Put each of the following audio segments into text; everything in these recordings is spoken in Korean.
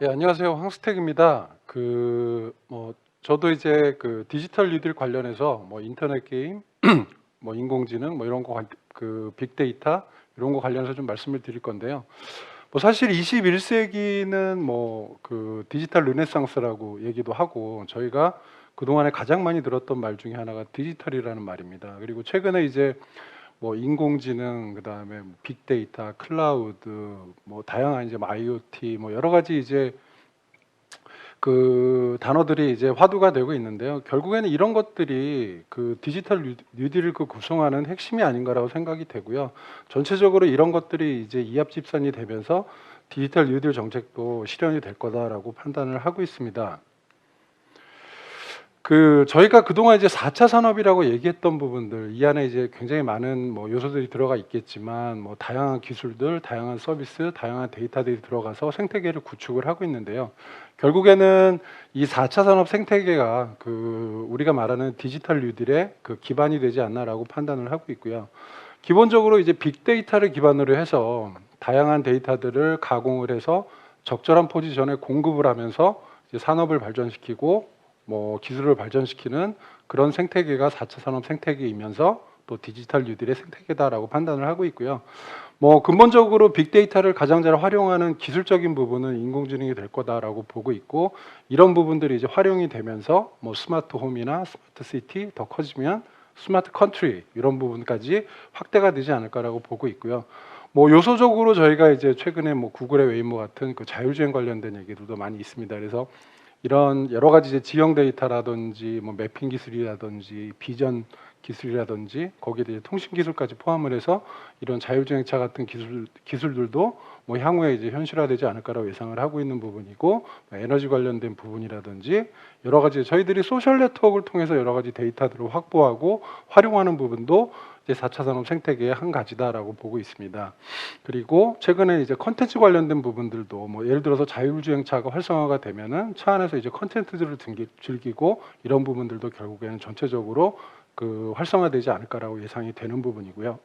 예, 안녕하세요. 황스택입니다. 저도 이제 그 디지털 뉴딜 관련해서 뭐 인터넷 게임, 뭐 인공지능, 뭐 이런 거, 빅데이터 이런 거 관련해서 좀 말씀을 드릴 건데요. 뭐 사실 21세기는 뭐 그 디지털 르네상스라고 얘기도 하고, 저희가 그동안에 가장 많이 들었던 말 중에 하나가 디지털이라는 말입니다. 그리고 최근에 이제 뭐 인공지능, 그다음에 뭐 빅데이터, 클라우드, 뭐 다양한 이제 IoT, 뭐 여러 가지 이제 그 단어들이 이제 화두가 되고 있는데요. 결국에는 이런 것들이 그 디지털 뉴딜을 그 구성하는 핵심이 아닌가라고 생각이 되고요. 전체적으로 이런 것들이 이제 이합집산이 되면서 디지털 뉴딜 정책도 실현이 될 거다라고 판단을 하고 있습니다. 저희가 그동안 이제 4차 산업이라고 얘기했던 부분들, 이 안에 이제 굉장히 많은 뭐 요소들이 들어가 있겠지만, 뭐 다양한 기술들, 다양한 서비스, 다양한 데이터들이 들어가서 생태계를 구축을 하고 있는데요. 결국에는 이 4차 산업 생태계가 우리가 말하는 디지털 뉴딜의 그 기반이 되지 않나라고 판단을 하고 있고요. 기본적으로 이제 빅데이터를 기반으로 해서 다양한 데이터들을 가공을 해서 적절한 포지션에 공급을 하면서 이제 산업을 발전시키고 뭐 기술을 발전시키는 그런 생태계가 4차 산업 생태계이면서 또 디지털 뉴딜의 생태계다라고 판단을 하고 있고요. 뭐 근본적으로 빅데이터를 가장 잘 활용하는 기술적인 부분은 인공지능이 될 거다라고 보고 있고, 이런 부분들이 이제 활용이 되면서 뭐 스마트 홈이나 스마트 시티 더 커지면 스마트 컨트리 이런 부분까지 확대가 되지 않을까라고 보고 있고요. 뭐 요소적으로 저희가 이제 최근에 뭐 구글의 웨이모 같은 그 자율주행 관련된 얘기들도 많이 있습니다. 그래서 이런 여러 가지 이제 지형 데이터라든지 뭐 매핑 기술이라든지 비전 기술이라든지 거기에 대해 통신 기술까지 포함을 해서 이런 자율주행차 같은 기술들도 뭐 향후에 이제 현실화되지 않을까라고 예상을 하고 있는 부분이고, 뭐 에너지 관련된 부분이라든지 여러 가지 저희들이 소셜 네트워크를 통해서 여러 가지 데이터들을 확보하고 활용하는 부분도 이제 4차 산업 생태계의 한 가지다라고 보고 있습니다. 그리고 최근에 이제 컨텐츠 관련된 부분들도 뭐 예를 들어서 자율주행차가 활성화가 되면은 차 안에서 이제 컨텐츠들을 즐기고 이런 부분들도 결국에는 전체적으로 활성화되지 않을까라고 예상이 되는 부분이고요.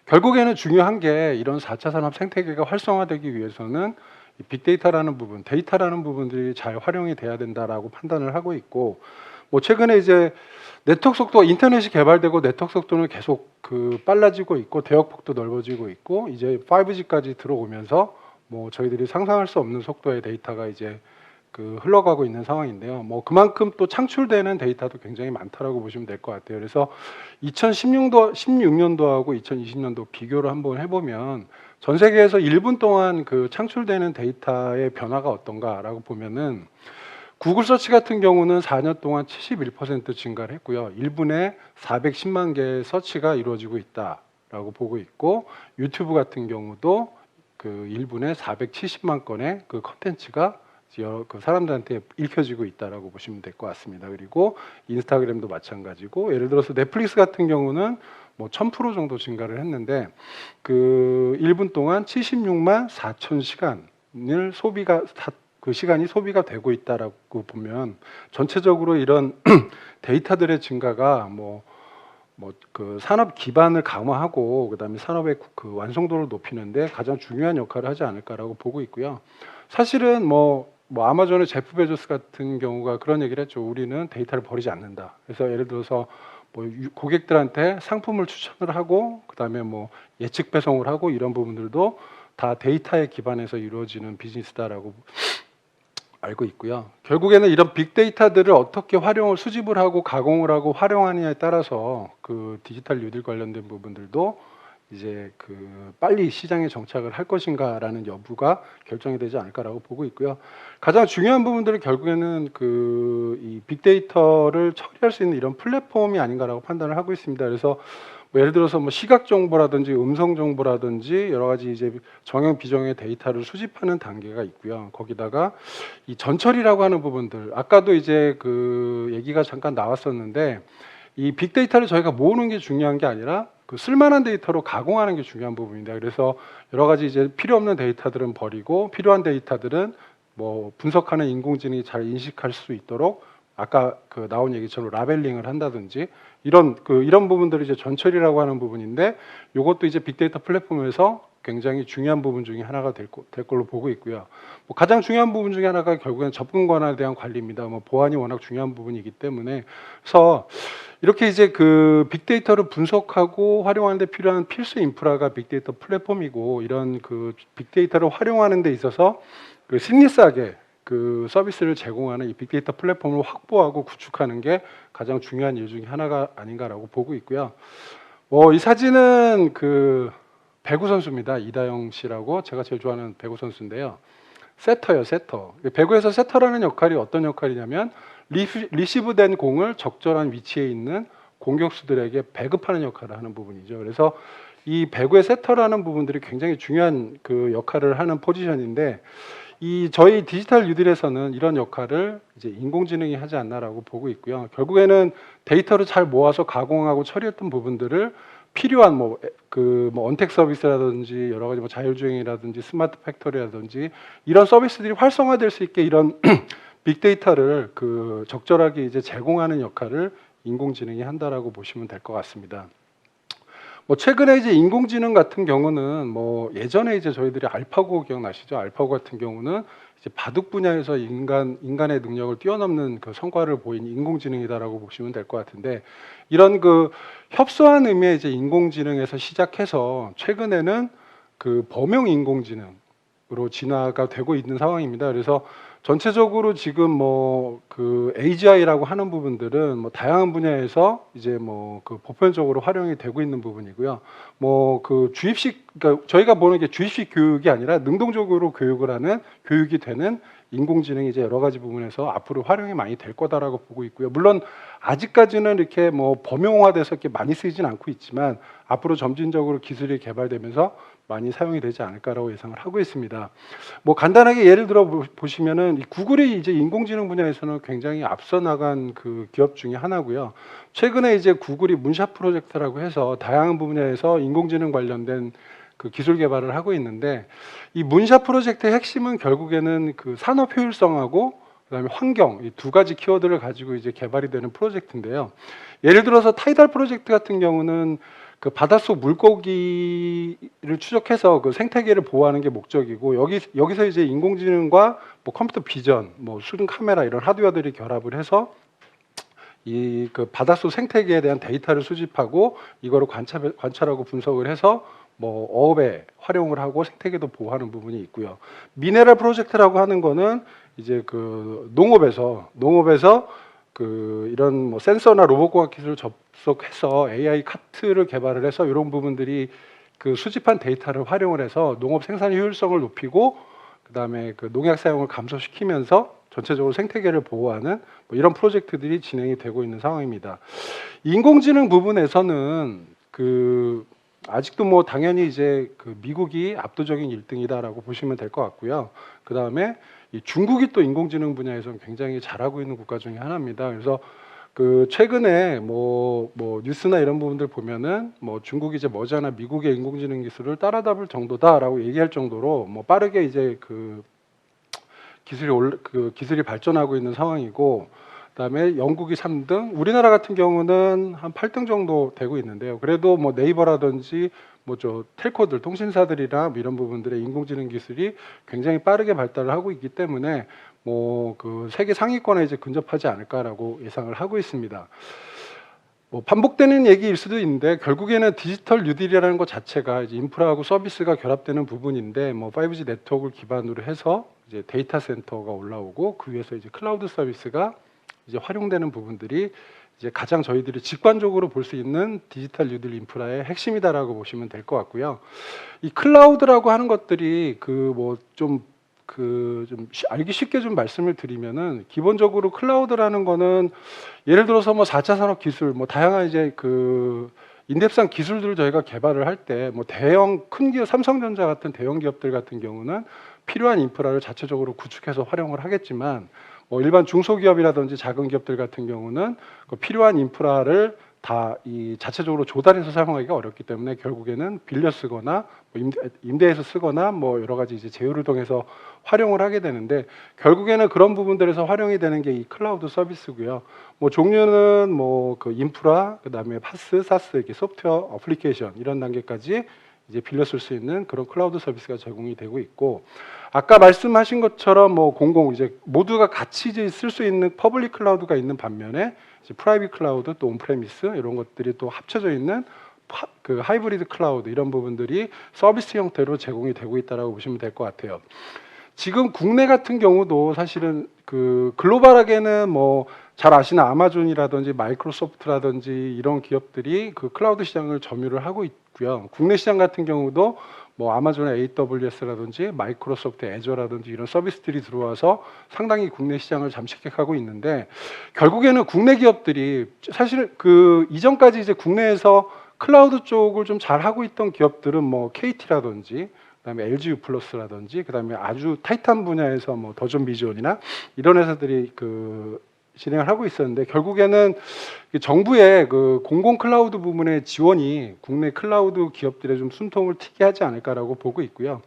결국에는 중요한 게 이런 4차 산업 생태계가 활성화되기 위해서는 이 빅데이터라는 부분, 데이터라는 부분들이 잘 활용이 돼야 된다라고 판단을 하고 있고, 뭐 최근에 이제 네트워크 속도, 인터넷이 개발되고 네트워크 속도는 계속 빨라지고 있고 대역폭도 넓어지고 있고 이제 5G까지 들어오면서 뭐 저희들이 상상할 수 없는 속도의 데이터가 이제 흘러가고 있는 상황인데요. 뭐 그만큼 또 창출되는 데이터도 굉장히 많다라고 보시면 될 것 같아요. 그래서 16년도하고 2020년도 비교를 한번 해보면 전 세계에서 1분 동안 창출되는 데이터의 변화가 어떤가라고 보면은 구글 서치 같은 경우는 4년 동안 71% 증가를 했고요. 1분에 410만 개의 서치가 이루어지고 있다라고 보고 있고, 유튜브 같은 경우도 1분에 470만 건의 컨텐츠가 사람들한테 읽혀지고 있다라고 보시면 될 것 같습니다. 그리고 인스타그램도 마찬가지고, 예를 들어서 넷플릭스 같은 경우는 뭐 1000% 정도 증가를 했는데 1분 동안 76만 4천 시간을 시간이 소비가 되고 있다라고 보면 전체적으로 이런 데이터들의 증가가 산업 기반을 강화하고 그다음에 산업의 완성도를 높이는데 가장 중요한 역할을 하지 않을까라고 보고 있고요. 사실은 뭐 아마존의 제프 베조스 같은 경우가 그런 얘기를 했죠. 우리는 데이터를 버리지 않는다. 그래서 예를 들어서 뭐 고객들한테 상품을 추천을 하고 그다음에 뭐 예측 배송을 하고 이런 부분들도 다 데이터에 기반해서 이루어지는 비즈니스다라고 알고 있고요. 결국에는 이런 빅데이터들을 어떻게 수집을 하고 가공을 하고 활용하느냐에 따라서 디지털 뉴딜 관련된 부분들도 이제 빨리 시장에 정착을 할 것인가라는 여부가 결정이 되지 않을까라고 보고 있고요. 가장 중요한 부분들은 결국에는 이 빅데이터를 처리할 수 있는 이런 플랫폼이 아닌가라고 판단을 하고 있습니다. 그래서 뭐 예를 들어서 뭐 시각 정보라든지 음성 정보라든지 여러 가지 이제 정형 비정형의 데이터를 수집하는 단계가 있고요. 거기다가 이 전처리라고 하는 부분들, 아까도 이제 얘기가 잠깐 나왔었는데 이 빅데이터를 저희가 모으는 게 중요한 게 아니라 쓸만한 데이터로 가공하는 게 중요한 부분입니다. 그래서 여러 가지 이제 필요 없는 데이터들은 버리고 필요한 데이터들은 뭐 분석하는 인공지능이 잘 인식할 수 있도록 아까 나온 얘기처럼 라벨링을 한다든지 이런 부분들이 이제 전처리라고 하는 부분인데, 이것도 이제 빅데이터 플랫폼에서 굉장히 중요한 부분 중에 하나가 될 걸로 보고 있고요. 뭐 가장 중요한 부분 중에 하나가 결국엔 접근 권한에 대한 관리입니다. 뭐 보안이 워낙 중요한 부분이기 때문에 그래서 이렇게 이제 그 빅데이터를 분석하고 활용하는 데 필요한 필수 인프라가 빅데이터 플랫폼이고 이런 그 빅데이터를 활용하는 데 있어서 그 심리스하게 그 서비스를 제공하는 이 빅데이터 플랫폼을 확보하고 구축하는 게 가장 중요한 일 중에 하나가 아닌가라고 보고 있고요. 이 사진은 그 배구 선수입니다. 이다영 씨라고 제가 제일 좋아하는 배구 선수인데요. 세터예요, 세터. 배구에서 세터라는 역할이 어떤 역할이냐면 리시브된 공을 적절한 위치에 있는 공격수들에게 배급하는 역할을 하는 부분이죠. 그래서 이 배구의 세터라는 부분들이 굉장히 중요한 그 역할을 하는 포지션인데 저희 디지털 뉴딜에서는 이런 역할을 이제 인공지능이 하지 않나라고 보고 있고요. 결국에는 데이터를 잘 모아서 가공하고 처리했던 부분들을 필요한 언택 서비스라든지 여러 가지 자율주행이라든지 스마트 팩토리라든지 이런 서비스들이 활성화될 수 있게 이런 빅데이터를 그 적절하게 이제 제공하는 역할을 인공지능이 한다라고 보시면 될 것 같습니다. 최근에 이제 인공지능 같은 경우는 예전에 이제 저희들이 알파고 기억나시죠? 알파고 같은 경우는 이제 바둑 분야에서 인간의 능력을 뛰어넘는 그 성과를 보인 인공지능이다라고 보시면 될 것 같은데 이런 그 협소한 의미의 이제 인공지능에서 시작해서 최근에는 그 범용 인공지능으로 진화가 되고 있는 상황입니다. 그래서 전체적으로 지금 그 AGI라고 하는 부분들은 다양한 분야에서 이제 그 보편적으로 활용이 되고 있는 부분이고요. 그 주입식, 그러니까 저희가 보는 게 주입식 교육이 아니라 능동적으로 교육을 하는 교육이 되는 인공지능이 이제 여러 가지 부분에서 앞으로 활용이 많이 될 거다라고 보고 있고요. 물론 아직까지는 이렇게 범용화돼서 이렇게 많이 쓰이진 않고 있지만 앞으로 점진적으로 기술이 개발되면서 많이 사용이 되지 않을까라고 예상을 하고 있습니다. 간단하게 예를 들어 보시면은 구글이 이제 인공지능 분야에서는 굉장히 앞서 나간 그 기업 중에 하나고요. 최근에 이제 구글이 문샷 프로젝트라고 해서 다양한 분야에서 인공지능 관련된 그 기술 개발을 하고 있는데 이 문샷 프로젝트의 핵심은 결국에는 그 산업 효율성하고 그다음에 환경 이 두 가지 키워드를 가지고 이제 개발이 되는 프로젝트인데요. 예를 들어서 타이달 프로젝트 같은 경우는 그 바닷속 물고기를 추적해서 그 생태계를 보호하는 게 목적이고 여기서 이제 인공지능과 컴퓨터 비전, 수중 카메라 이런 하드웨어들이 결합을 해서 이 그 바닷속 생태계에 대한 데이터를 수집하고 이거를 관찰하고 분석을 해서 어업에 활용을 하고 생태계도 보호하는 부분이 있고요. 미네랄 프로젝트라고 하는 거는 이제 그 농업에서 그 이런 센서나 로봇공학 기술을 접속해서 AI 카트를 개발을 해서 이런 부분들이 그 수집한 데이터를 활용을 해서 농업 생산 효율성을 높이고 그다음에 그 농약 사용을 감소시키면서 전체적으로 생태계를 보호하는 이런 프로젝트들이 진행이 되고 있는 상황입니다. 인공지능 부분에서는 그 아직도 당연히 이제 그 미국이 압도적인 1등이다라고 보시면 될 것 같고요. 그 다음에 중국이 또 인공지능 분야에서는 굉장히 잘하고 있는 국가 중에 하나입니다. 그래서 그 최근에 뉴스나 이런 부분들 보면은 중국이 이제 머지않아 미국의 인공지능 기술을 따라잡을 정도다라고 얘기할 정도로 빠르게 이제 그 기술이 발전하고 있는 상황이고, 그다음에 영국이 3등, 우리나라 같은 경우는 한 8등 정도 되고 있는데요. 그래도 네이버라든지 텔코들, 통신사들이나 이런 부분들의 인공지능 기술이 굉장히 빠르게 발달을 하고 있기 때문에 그 세계 상위권에 이제 근접하지 않을까라고 예상을 하고 있습니다. 반복되는 얘기일 수도 있는데 결국에는 디지털 뉴딜이라는 것 자체가 이제 인프라하고 서비스가 결합되는 부분인데 5G 네트워크를 기반으로 해서 이제 데이터 센터가 올라오고 그 위에서 이제 클라우드 서비스가 이제 활용되는 부분들이 이제 가장 저희들이 직관적으로 볼 수 있는 디지털 뉴딜 인프라의 핵심이다라고 보시면 될 것 같고요. 이 클라우드라고 하는 것들이 좀 알기 쉽게 좀 말씀을 드리면은 기본적으로 클라우드라는 거는 예를 들어서 4차 산업 기술 다양한 이제 그 인덱스한 기술들을 저희가 개발을 할 때 대형 큰 기업 삼성전자 같은 대형 기업들 같은 경우는 필요한 인프라를 자체적으로 구축해서 활용을 하겠지만 일반 중소기업이라든지 작은 기업들 같은 경우는 그 필요한 인프라를 다 이 자체적으로 조달해서 사용하기가 어렵기 때문에 결국에는 빌려 쓰거나 임대해서 쓰거나 여러 가지 이제 제휴를 통해서 활용을 하게 되는데 결국에는 그런 부분들에서 활용이 되는 게 이 클라우드 서비스고요. 종류는 그 인프라, 그다음에 파스, 사스, 이렇게 소프트웨어, 어플리케이션 이런 단계까지 이제 빌려 쓸 수 있는 그런 클라우드 서비스가 제공이 되고 있고, 아까 말씀하신 것처럼 뭐 공공 이제 모두가 같이 이제 쓸 수 있는 퍼블릭 클라우드가 있는 반면에 이제 프라이빗 클라우드 또 온프레미스 이런 것들이 또 합쳐져 있는 그 하이브리드 클라우드 이런 부분들이 서비스 형태로 제공이 되고 있다라고 보시면 될 것 같아요. 지금 국내 같은 경우도 사실은 그 글로벌하게는 뭐 잘 아시는 아마존이라든지 마이크로소프트라든지 이런 기업들이 그 클라우드 시장을 점유를 하고 있고요. 국내 시장 같은 경우도 뭐 아마존의 AWS라든지 마이크로소프트 애저라든지 이런 서비스들이 들어와서 상당히 국내 시장을 잠식하고 있는데, 결국에는 국내 기업들이 사실 그 이전까지 이제 국내에서 클라우드 쪽을 좀 잘 하고 있던 기업들은 뭐 KT라든지 그다음에 LG U+라든지 그다음에 아주 타이탄 분야에서 뭐 더존 비전이나 이런 회사들이 그 진행을 하고 있었는데, 결국에는 정부의 그 공공 클라우드 부문의 지원이 국내 클라우드 기업들의 좀 숨통을 트게 하지 않을까라고 보고 있고요.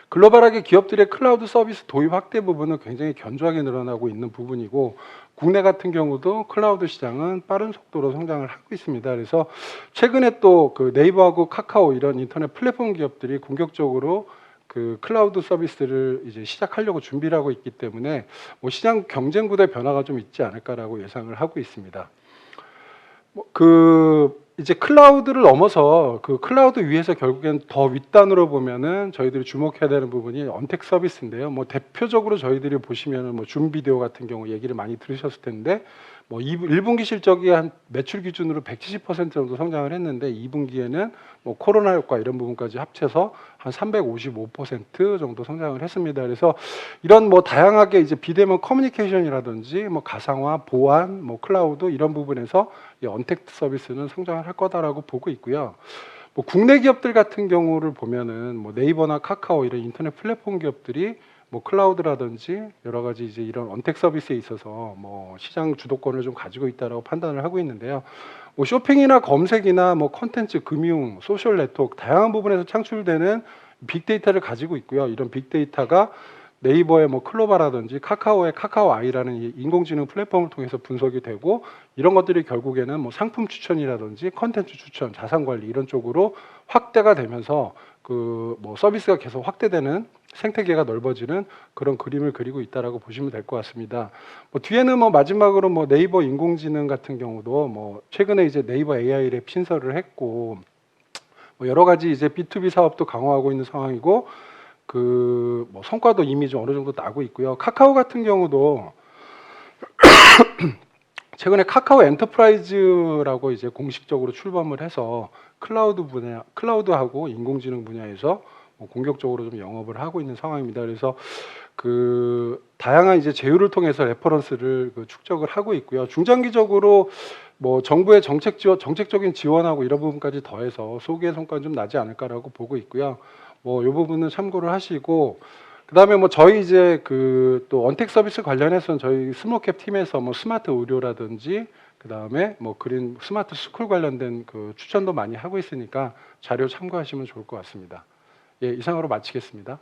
글로벌하게 기업들의 클라우드 서비스 도입 확대 부분은 굉장히 견조하게 늘어나고 있는 부분이고, 국내 같은 경우도 클라우드 시장은 빠른 속도로 성장을 하고 있습니다. 그래서 최근에 또 그 네이버하고 카카오 이런 인터넷 플랫폼 기업들이 공격적으로 그 클라우드 서비스를 이제 시작하려고 준비를 하고 있기 때문에 뭐 시장 경쟁 구도의 변화가 좀 있지 않을까라고 예상을 하고 있습니다. 그 이제 클라우드를 넘어서 그 클라우드 위에서 결국엔 더 윗단으로 보면은 저희들이 주목해야 되는 부분이 언택 서비스인데요. 뭐 대표적으로 저희들이 보시면은 뭐 줌 비디오 같은 경우 얘기를 많이 들으셨을 텐데, 뭐 1분기 실적이 한 매출 기준으로 170% 정도 성장을 했는데 2분기에는 뭐 코로나 효과 이런 부분까지 합쳐서 한 355% 정도 성장을 했습니다. 그래서 이런 뭐 다양하게 이제 비대면 커뮤니케이션이라든지 뭐 가상화, 보안, 뭐 클라우드 이런 부분에서 이 언택트 서비스는 성장을 할 거다라고 보고 있고요. 뭐 국내 기업들 같은 경우를 보면은 뭐 네이버나 카카오 이런 인터넷 플랫폼 기업들이 뭐 클라우드라든지 여러 가지 이제 이런 언택 서비스에 있어서 뭐 시장 주도권을 좀 가지고 있다라고 판단을 하고 있는데요. 뭐 쇼핑이나 검색이나 뭐 콘텐츠, 금융, 소셜 네트워크 다양한 부분에서 창출되는 빅데이터를 가지고 있고요. 이런 빅데이터가 네이버의 뭐 클로바라든지 카카오의 카카오 아이라는 이 인공지능 플랫폼을 통해서 분석이 되고, 이런 것들이 결국에는 뭐 상품 추천이라든지 컨텐츠 추천, 자산 관리 이런 쪽으로 확대가 되면서 그 뭐 서비스가 계속 확대되는 생태계가 넓어지는 그런 그림을 그리고 있다라고 보시면 될 것 같습니다. 뭐 뒤에는 뭐 마지막으로 뭐 네이버 인공지능 같은 경우도 뭐 최근에 이제 네이버 AI 랩 신설을 했고, 뭐 여러 가지 이제 B2B 사업도 강화하고 있는 상황이고, 그 뭐 성과도 이미 좀 어느 정도 나고 있고요. 카카오 같은 경우도 최근에 카카오 엔터프라이즈라고 이제 공식적으로 출범을 해서 클라우드 분야, 클라우드하고 인공지능 분야에서 뭐 공격적으로 좀 영업을 하고 있는 상황입니다. 그래서 그 다양한 이제 제휴를 통해서 레퍼런스를 그 축적을 하고 있고요. 중장기적으로 뭐 정부의 정책 지원, 정책적인 지원하고 이런 부분까지 더해서 소기의 성과는 좀 나지 않을까라고 보고 있고요. 뭐 이 부분은 참고를 하시고, 그다음에 뭐 저희 이제 그 또 언택 서비스 관련해서는 저희 스몰캡 팀에서 뭐 스마트 의료라든지 그다음에 뭐 그린 스마트 스쿨 관련된 그 추천도 많이 하고 있으니까 자료 참고하시면 좋을 것 같습니다. 예, 이상으로 마치겠습니다.